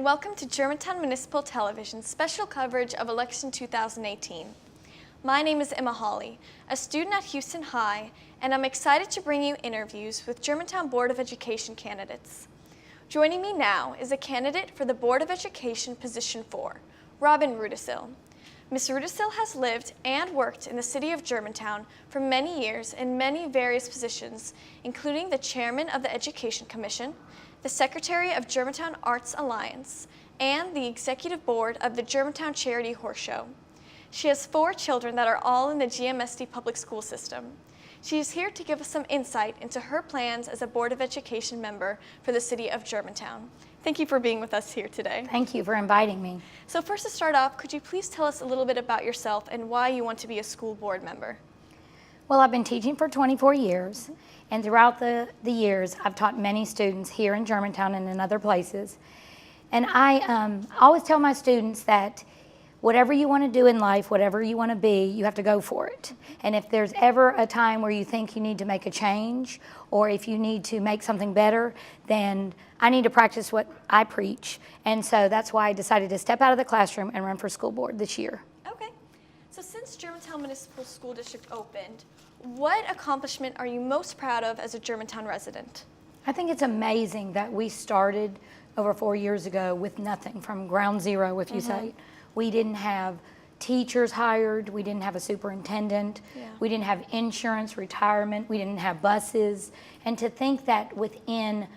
and welcome to Germantown Municipal Television's special coverage of Election 2018. My name is Emma Holley, a student at Houston High, and I'm excited to bring you interviews with Germantown Board of Education candidates. Joining me now is a candidate for the Board of Education Position 4, Robyn Rudisill. Ms. Rudisill has lived and worked in the city of Germantown for many years in many various positions, including the chairman of the Education Commission, the secretary of Germantown Arts Alliance, and the executive board of the Germantown Charity Horse Show. She has 4 children that are all in the GMSD public school system. She is here to give us some insight into her plans as a Board of Education member for the city of Germantown. Thank you for being with us here today. Thank you for inviting me. So first, to start off, could you please tell us a little bit about yourself and why you want to be a school board member? Well, I've been teaching for 24 years, and throughout the years, I've taught many students here in Germantown and in other places. And I always tell my students that whatever you want to do in life, whatever you want to be, you have to go for it. And if there's ever a time where you think you need to make a change, or if you need to make something better, then I need to practice what I preach. And so that's why I decided to step out of the classroom and run for school board this year. Okay. So since Germantown Municipal School District opened, what accomplishment are you most proud of as a Germantown resident? I think it's amazing that we started over 4 years ago with nothing, from ground zero, if you say. We didn't have teachers hired, we didn't have a superintendent, we didn't have insurance, retirement, we didn't have buses. And to think that within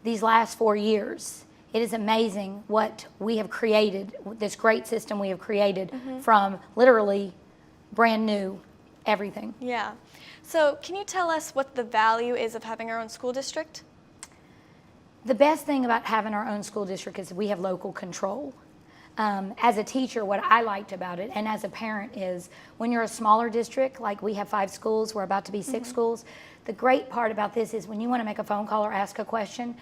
these last 4 years, it is amazing what we have created, this great system we have created from literally brand new everything. Yeah. So can you tell us what the value is of having our own school district? The best thing about having our own school district is we have local control. As a teacher, what I liked about it, and as a parent, is when you're a smaller district, like we have 5 schools, we're about to be 6 schools, the great part about this is when you want to make a phone call or ask a question,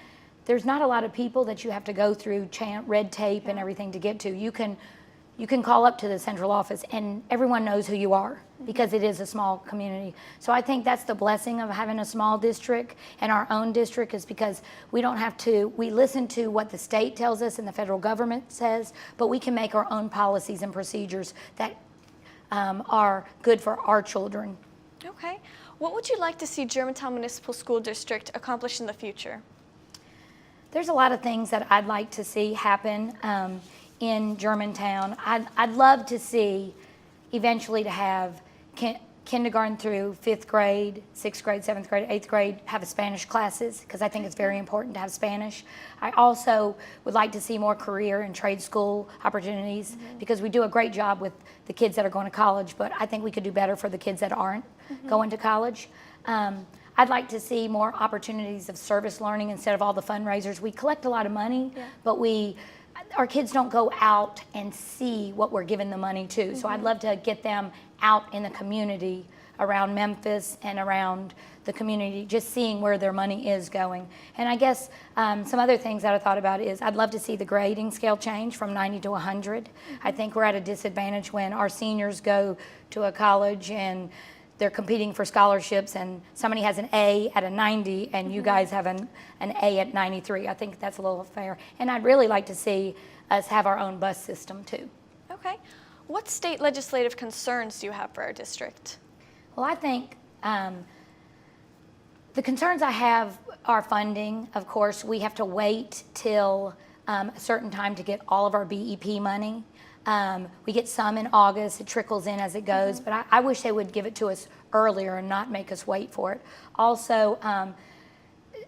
there's not a lot of people that you have to go through red tape and everything to get to. You can call up to the central office and everyone knows who you are because it is a small community. So I think that's the blessing of having a small district and our own district, is because we don't have to, we listen to what the state tells us and the federal government says, but we can make our own policies and procedures that are good for our children. Okay. What would you like to see Germantown Municipal School District accomplish in the future? There's a lot of things that I'd like to see happen in Germantown. I'd love to see eventually to have kindergarten through 5th grade, 6th grade, 7th grade, 8th grade have Spanish classes, because I think it's very important to have Spanish. I also would like to see more career and trade school opportunities, because we do a great job with the kids that are going to college, but I think we could do better for the kids that aren't going to college. I'd like to see more opportunities of service learning instead of all the fundraisers. We collect a lot of money, but our kids don't go out and see what we're giving the money to. So I'd love to get them out in the community around Memphis and around the community, just seeing where their money is going. And I guess some other things that I thought about is I'd love to see the grading scale change from 90 to 100. I think we're at a disadvantage when our seniors go to a college and they're competing for scholarships and somebody has an A at a 90 and you guys have an A at 93. I think that's a little fair. And I'd really like to see us have our own bus system too. Okay. What state legislative concerns do you have for our district? Well, I think the concerns I have are funding. Of course, we have to wait till a certain time to get all of our BEP money. We get some in August, it trickles in as it goes, but I wish they would give it to us earlier and not make us wait for it. Also,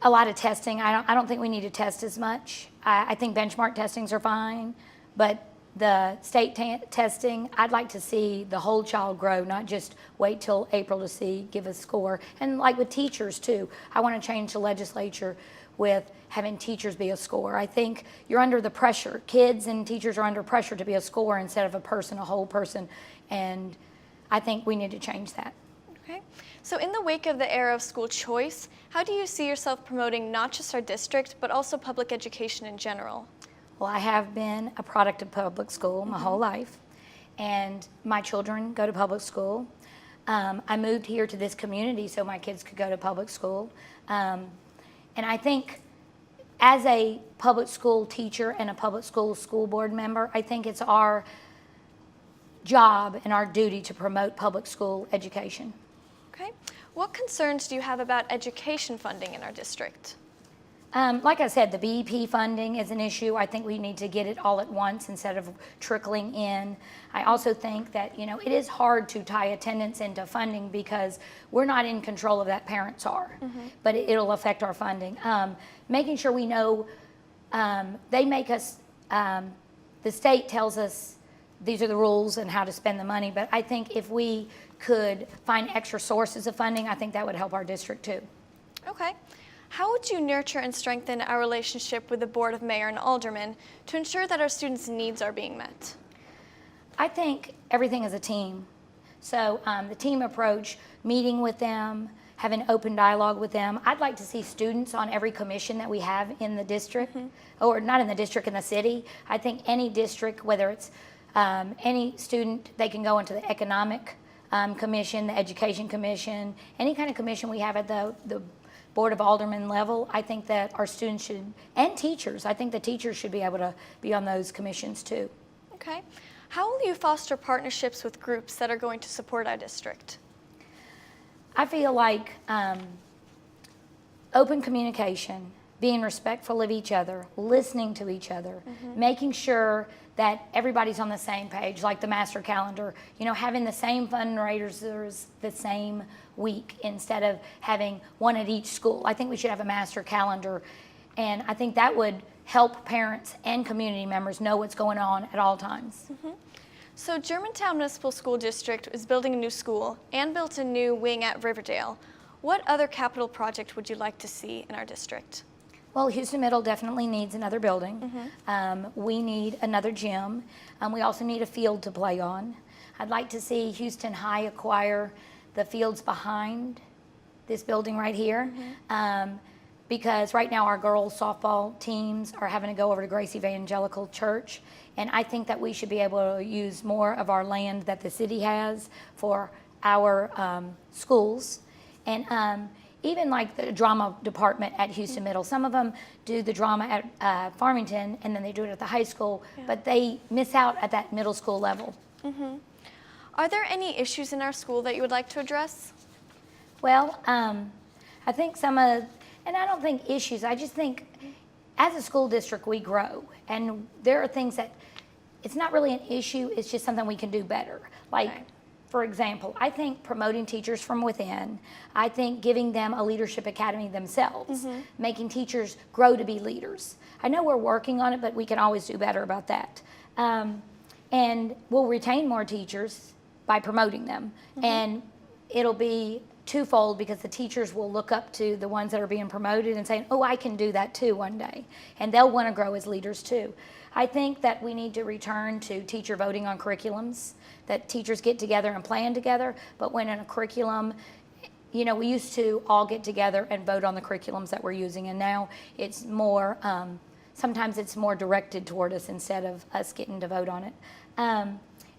a lot of testing. I don't think we need to test as much. I think benchmark testings are fine, but the state testing, I'd like to see the whole child grow, not just wait till April to give a score. And like with teachers too, I want to change the legislature with having teachers be a score. I think you're under the pressure. Kids and teachers are under pressure to be a score instead of a person, a whole person. And I think we need to change that. Okay. So in the wake of the era of school choice, how do you see yourself promoting not just our district, but also public education in general? Well, I have been a product of public school my whole life, and my children go to public school. I moved here to this community so my kids could go to public school. And I think as a public school teacher and a public school board member, I think it's our job and our duty to promote public school education. Okay. What concerns do you have about education funding in our district? Like I said, the BEP funding is an issue. I think we need to get it all at once instead of trickling in. I also think that, it is hard to tie attendance into funding because we're not in control of that, parents are, but it'll affect our funding. Making sure we know, they make us, the state tells us these are the rules and how to spend the money, but I think if we could find extra sources of funding, I think that would help our district too. Okay. How would you nurture and strengthen our relationship with the Board of Mayor and Aldermen to ensure that our students' needs are being met? I think everything is a team. So the team approach, meeting with them, having open dialogue with them. I'd like to see students on every commission that we have in the district, or not in the district, in the city. I think any district, whether it's any student, they can go into the economic commission, the education commission, any kind of commission we have at the Board of Aldermen level. I think that our students should, and teachers, I think the teachers should be able to be on those commissions too. Okay. How will you foster partnerships with groups that are going to support our district? I feel like open communication, being respectful of each other, listening to each other, making sure that everybody's on the same page, like the master calendar, having the same fundraisers the same week instead of having one at each school. I think we should have a master calendar, and I think that would help parents and community members know what's going on at all times. So Germantown Municipal School District is building a new school and built a new wing at Riverdale. What other capital project would you like to see in our district? Well, Houston Middle definitely needs another building. We need another gym. We also need a field to play on. I'd like to see Houston High acquire the fields behind this building right here, because right now our girls softball teams are having to go over to Grace Evangelical Church, and I think that we should be able to use more of our land that the city has for our schools. And even like the drama department at Houston Middle, some of them do the drama at Farmington and then they do it at the high school, but they miss out at that middle school level. Are there any issues in our school that you would like to address? Well, I think some of, and I don't think issues, I just think as a school district we grow, and there are things that, it's not really an issue, it's just something we can do better. Like, for example, I think promoting teachers from within, I think giving them a leadership academy themselves, making teachers grow to be leaders. I know we're working on it, but we can always do better about that. And we'll retain more teachers by promoting them. And it'll be twofold because the teachers will look up to the ones that are being promoted and saying, oh, I can do that too one day. And they'll want to grow as leaders too. I think that we need to return to teacher voting on curriculums, that teachers get together and plan together, but when in a curriculum, we used to all get together and vote on the curriculums that we're using, and now it's more, sometimes it's more directed toward us instead of us getting to vote on it.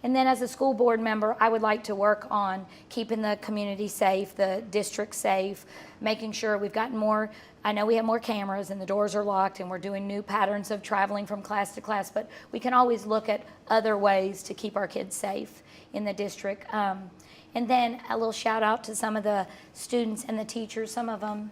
And then as a school board member, I would like to work on keeping the community safe, the district safe, making sure we've gotten more, I know we have more cameras and the doors are locked and we're doing new patterns of traveling from class to class, but we can always look at other ways to keep our kids safe in the district. And then a little shout out to some of the students and the teachers. Some of them,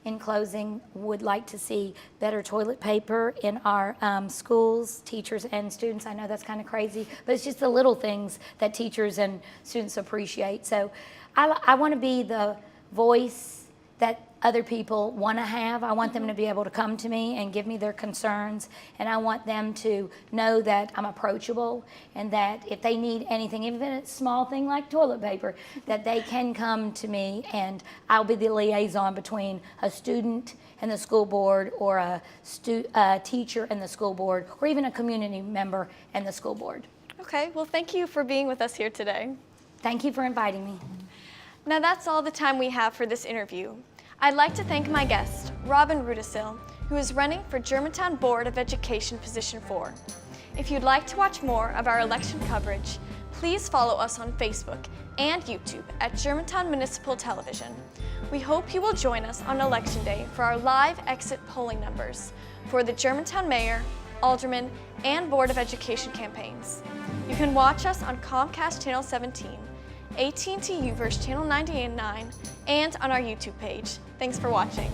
in closing, would like to see better toilet paper in our schools, teachers and students. I know that's kind of crazy, but it's just the little things that teachers and students appreciate. So I want to be the voice that other people want to have. I want them to be able to come to me and give me their concerns, and I want them to know that I'm approachable and that if they need anything, even if it's a small thing like toilet paper, that they can come to me and I'll be the liaison between a student and the school board, or a teacher and the school board, or even a community member and the school board. Okay, well, thank you for being with us here today. Thank you for inviting me. Now that's all the time we have for this interview. I'd like to thank my guest, Robyn Rudisill, who is running for Germantown Board of Education Position 4. If you'd like to watch more of our election coverage, Please follow us on Facebook and YouTube at Germantown Municipal Television. We hope you will join us on Election Day for our live exit polling numbers for the Germantown Mayor, Alderman, and Board of Education campaigns. You can watch us on Comcast Channel 17, AT&T UVerse Channel 98.9, and on our YouTube page. Thanks for watching.